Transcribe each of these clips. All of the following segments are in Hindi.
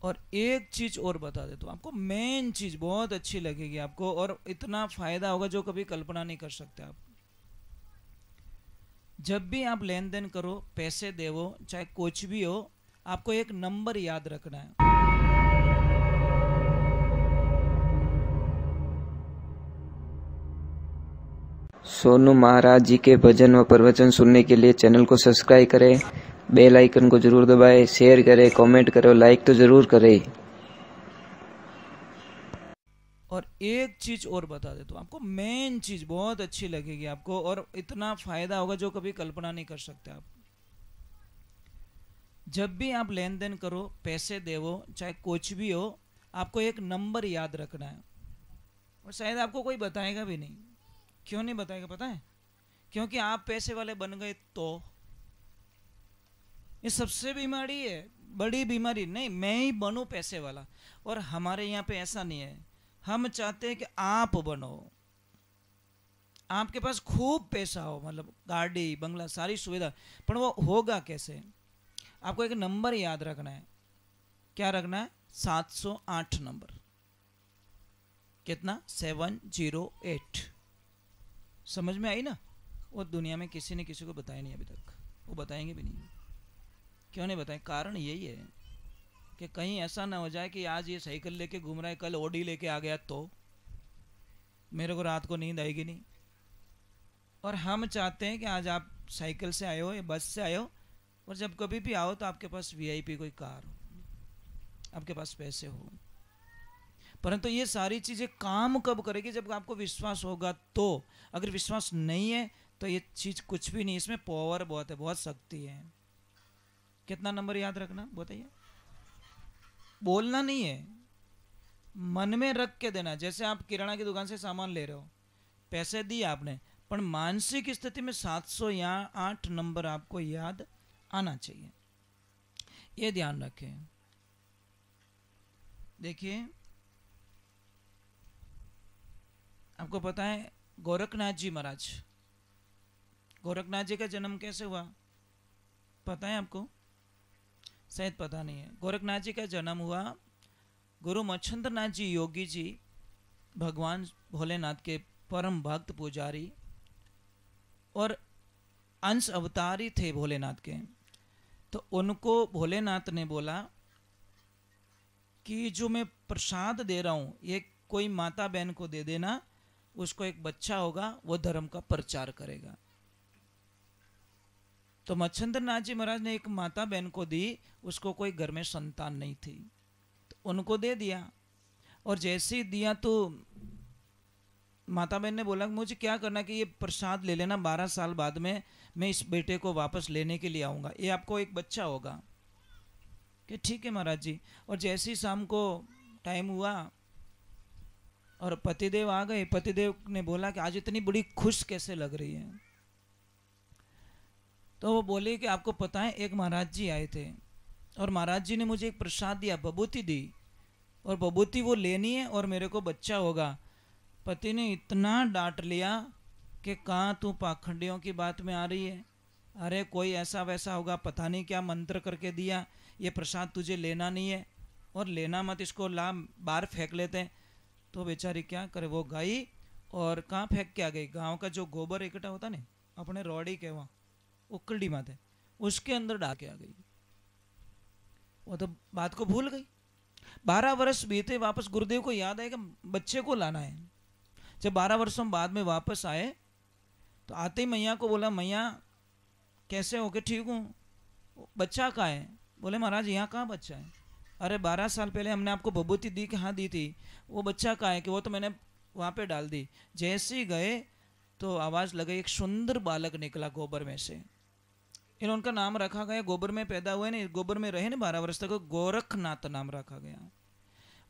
और एक चीज और बता देता हूँ आपको, मेन चीज बहुत अच्छी लगेगी आपको और इतना फायदा होगा जो कभी कल्पना नहीं कर सकते आप। जब भी आप लेन देन करो, पैसे देवो, चाहे कुछ भी हो, आपको एक नंबर याद रखना है। सोनू महाराज जी के भजन व प्रवचन सुनने के लिए चैनल को सब्सक्राइब करें, बेल आइकन को जरूर दबाएं, शेयर करें, कमेंट करें, लाइक तो जरूर करें। और एक चीज और बता देता हूँ आपको, मेन चीज बहुत अच्छी लगेगी आपको और इतना फायदा होगा जो कभी कल्पना नहीं कर सकते आप। जब भी आप लेन देन करो, पैसे देवो, चाहे कुछ भी हो, आपको एक नंबर याद रखना है। और शायद आपको कोई बताएगा भी नहीं। क्यों नहीं बताएगा पता है? क्योंकि आप पैसे वाले बन गए तो ये सबसे बीमारी है, बड़ी बीमारी। नहीं, मैं ही बनूं पैसे वाला। और हमारे यहाँ पे ऐसा नहीं है। हम चाहते हैं कि आप बनो, आपके पास खूब पैसा हो, मतलब गाड़ी बंगला सारी सुविधा। पर वो होगा कैसे? आपको एक नंबर याद रखना है। क्या रखना है? 708 नंबर। कितना? 708। समझ में आई ना? वो दुनिया में किसी ने किसी को बताया नहीं अभी तक, वो बताएंगे भी नहीं। क्यों नहीं बताएं? कारण यही है कि कहीं ऐसा ना हो जाए कि आज ये साइकिल लेके घूम रहा है, कल ओडी लेके आ गया तो मेरे को रात को नींद आएगी नहीं। और हम चाहते हैं कि आज आप साइकिल से आए हो या बस से आए हो, और जब कभी भी आओ तो आपके पास वीआईपी कोई कार हो, आपके पास पैसे हो। परंतु ये सारी चीजें काम कब करेगी? जब आपको विश्वास होगा तो। अगर विश्वास नहीं है तो ये चीज कुछ भी नहीं। इसमें पावर बहुत है, बहुत शक्ति है। कितना नंबर याद रखना बताइए? बोलना नहीं है, मन में रख के देना। जैसे आप किराना की दुकान से सामान ले रहे हो, पैसे दिए आपने, पर मानसिक स्थिति में 708 नंबर आपको याद आना चाहिए। ये ध्यान रखें। देखिए, आपको पता है गोरखनाथ जी महाराज, गोरखनाथ जी का जन्म कैसे हुआ पता है आपको? शायद पता नहीं है। गोरखनाथ जी का जन्म हुआ, गुरु मच्छिंद्र नाथ जी योगी जी भगवान भोलेनाथ के परम भक्त पुजारी और अंश अवतारी थे भोलेनाथ के। तो उनको भोलेनाथ ने बोला कि जो मैं प्रसाद दे रहा हूं ये कोई माता बहन को दे देना, उसको एक बच्चा होगा, वो धर्म का प्रचार करेगा। तो मच्छिंद्र नाथ जी महाराज ने एक माता बहन को दी, उसको कोई घर में संतान नहीं थी, तो उनको दे दिया। और जैसे ही दिया तो माता बहन ने बोला मुझे क्या करना कि ये प्रसाद ले लेना, 12 साल बाद में मैं इस बेटे को वापस लेने के लिए आऊँगा, ये आपको एक बच्चा होगा। कि ठीक है महाराज जी। और जैसे ही शाम को टाइम हुआ और पतिदेव आ गए, पतिदेव ने बोला कि आज इतनी बड़ी खुश कैसे लग रही है? तो वो बोले कि आपको पता है एक महाराज जी आए थे और महाराज जी ने मुझे एक प्रसाद दिया, बबूती दी, और बबूती वो लेनी है और मेरे को बच्चा होगा। पति ने इतना डांट लिया कि कहाँ तू पाखंडियों की बात में आ रही है, अरे कोई ऐसा वैसा होगा, पता नहीं क्या मंत्र करके दिया, ये प्रसाद तुझे लेना नहीं है और लेना मत, इसको ला बाहर फेंक लेते हैं। तो बेचारी क्या करे, वो गई और कहाँ फेंक के आ गई? गांव का जो गोबर इकट्ठा होता नहीं, अपने रोड़ी के वहाँ उकड़ी माते, उसके अंदर डाल के आ गई। वो तो बात को भूल गई। 12 वर्ष बीते, वापस गुरुदेव को याद आया कि बच्चे को लाना है। जब 12 वर्षों बाद में वापस आए तो आते ही मैया को बोला, मैया कैसे हो? के ठीक हूँ, बच्चा कहाँ है? बोले महाराज यहाँ कहाँ बच्चा है? अरे 12 साल पहले हमने आपको बबूती दी कि हाँ दी थी, वो बच्चा कहाँ है? कि वो तो मैंने वहाँ पे डाल दी। जैसे ही गए तो आवाज़ लगी, एक सुंदर बालक निकला गोबर में से। इन्होंने उनका नाम रखा गया, गोबर में पैदा हुए नहीं, गोबर में रहे ना 12 वर्ष तक, गोरखनाथ नाम रखा गया।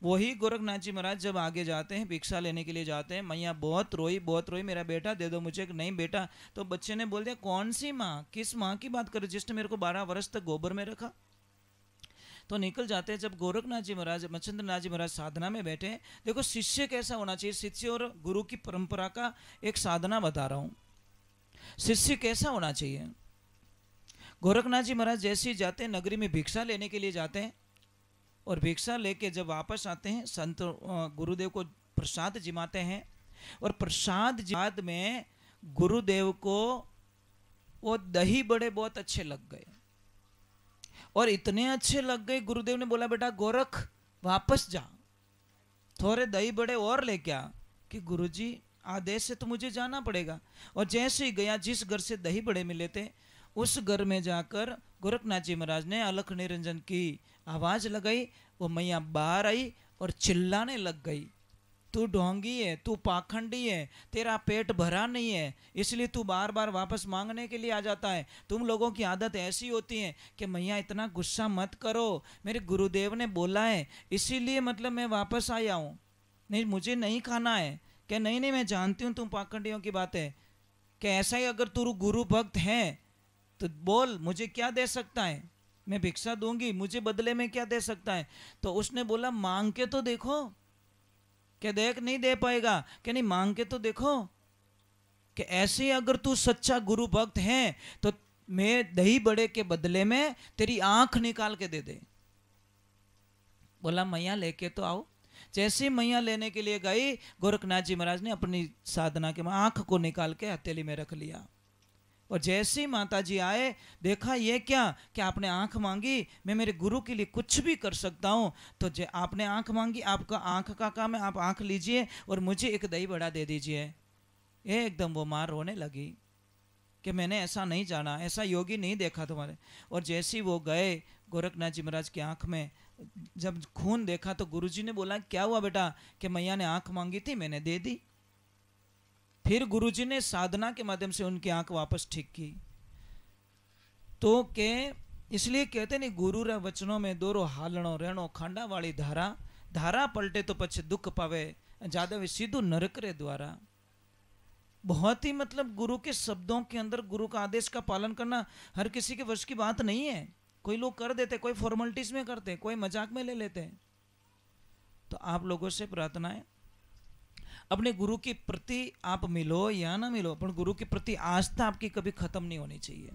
वही गोरखनाथ जी महाराज जब आगे जाते हैं, भिक्षा लेने के लिए जाते हैं, मैया बहुत रोई, मेरा बेटा दे दो मुझे। नहीं बेटा। तो बच्चे ने बोल दिया कौन सी माँ, किस माँ की बात करे जिसने मेरे को 12 वर्ष तक गोबर में रखा? तो निकल जाते हैं। जब गोरखनाथ जी महाराज, मच्छिंद्र नाथ जी महाराज साधना में बैठे, देखो शिष्य कैसा होना चाहिए, शिष्य और गुरु की परंपरा का एक साधना बता रहा हूं। शिष्य कैसा होना चाहिए? गोरखनाथ जी महाराज जैसे ही जाते हैं नगरी में भिक्षा लेने के लिए जाते हैं, और भिक्षा लेके जब वापस आते हैं, संत गुरुदेव को प्रसाद जिमाते हैं, और प्रसाद जिमात में गुरुदेव को वो दही बड़े बहुत अच्छे लग गए, और इतने अच्छे लग गए, गुरुदेव ने बोला बेटा गोरख वापस जा, थोड़े दही बड़े और लेके आ, कि गुरुजी आदेश से तो मुझे जाना पड़ेगा। और जैसे ही गया, जिस घर से दही बड़े मिले थे उस घर में जाकर गोरखनाथ जी महाराज ने अलख निरंजन की आवाज लगाई। वो मैया बाहर आई और चिल्लाने लग गई, तू ढोंगी है, तू पाखंडी है, तेरा पेट भरा नहीं है, इसलिए तू बार बार वापस मांगने के लिए आ जाता है। तुम लोगों की आदत ऐसी होती है कि मैया इतना गुस्सा मत करो, मेरे गुरुदेव ने बोला है इसीलिए मतलब मैं वापस आया हूँ, नहीं मुझे नहीं खाना है। क्या नहीं नहीं मैं जानती हूँ तुम पाखंडियों की बात है, कि ऐसा ही अगर तू गुरु भक्त है तो बोल मुझे क्या दे सकता है, मैं भिक्षा दूंगी, मुझे बदले में क्या दे सकता है। तो उसने बोला मांग के तो देखो, क्या देख नहीं दे पाएगा, क्या नहीं मांग के तो देखो, कि ऐसे ही अगर तू सच्चा गुरु भक्त है तो मैं दही बड़े के बदले में तेरी आंख निकाल के दे दे। बोला मैया लेके तो आओ। जैसे मैया लेने के लिए गई, गोरखनाथ जी महाराज ने अपनी साधना के आंख को निकाल के हथेली में रख लिया, और जैसे ही माता जी आए, देखा ये क्या आपने आंख मांगी, मैं मेरे गुरु के लिए कुछ भी कर सकता हूँ, तो आपने आंख मांगी, आपका आंख का काम है, आप आंख लीजिए और मुझे एक दही बड़ा दे दीजिए। एकदम वो माँ रोने लगी कि मैंने ऐसा नहीं जाना, ऐसा योगी नहीं देखा तुम्हारे। और जैसे ही वो गए, गोरखनाथ जी महाराज की आंख में जब खून देखा तो गुरुजी ने बोला क्या हुआ बेटा, कि मैया ने आंख मांगी थी मैंने दे दी। फिर गुरुजी ने साधना के माध्यम से उनकी आंख वापस ठीक की। तो के इसलिए कहते नहीं गुरु रे वचनों में दोरो हालणो रहणो खांडा वाली धारा, धारा पलटे तो पछे दुख पावे, जादव सीधू नरक रे द्वारा। बहुत ही मतलब गुरु के शब्दों के अंदर गुरु का आदेश का पालन करना हर किसी के वश की बात नहीं है। कोई लोग कर देते, कोई फॉर्मेलिटीज में करते, कोई मजाक में ले लेते हैं। तो आप लोगों से प्रार्थना है, अपने गुरु के प्रति आप मिलो या ना मिलो, पर गुरु के प्रति आस्था आपकी कभी खत्म नहीं होनी चाहिए,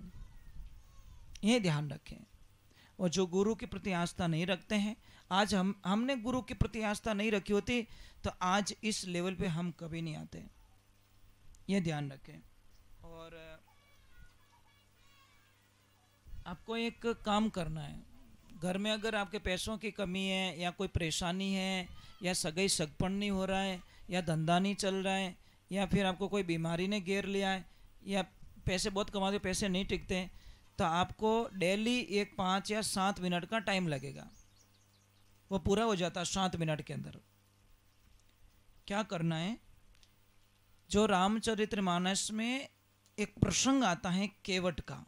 ये ध्यान रखें। और जो गुरु के प्रति आस्था नहीं रखते हैं, आज हमने गुरु के प्रति आस्था नहीं रखी होती तो आज इस लेवल पे हम कभी नहीं आते, ये ध्यान रखें। और आपको एक काम करना है, घर में अगर आपके पैसों की कमी है या कोई परेशानी है या सगाई सगपन नहीं हो रहा है या धंधा नहीं चल रहा है या फिर आपको कोई बीमारी ने घेर लिया है या पैसे बहुत कमाते पैसे नहीं टिकते, तो आपको डेली एक 5 या 7 मिनट का टाइम लगेगा, वो पूरा हो जाता है 7 मिनट के अंदर। क्या करना है, जो रामचरितमानस में एक प्रसंग आता है केवट का,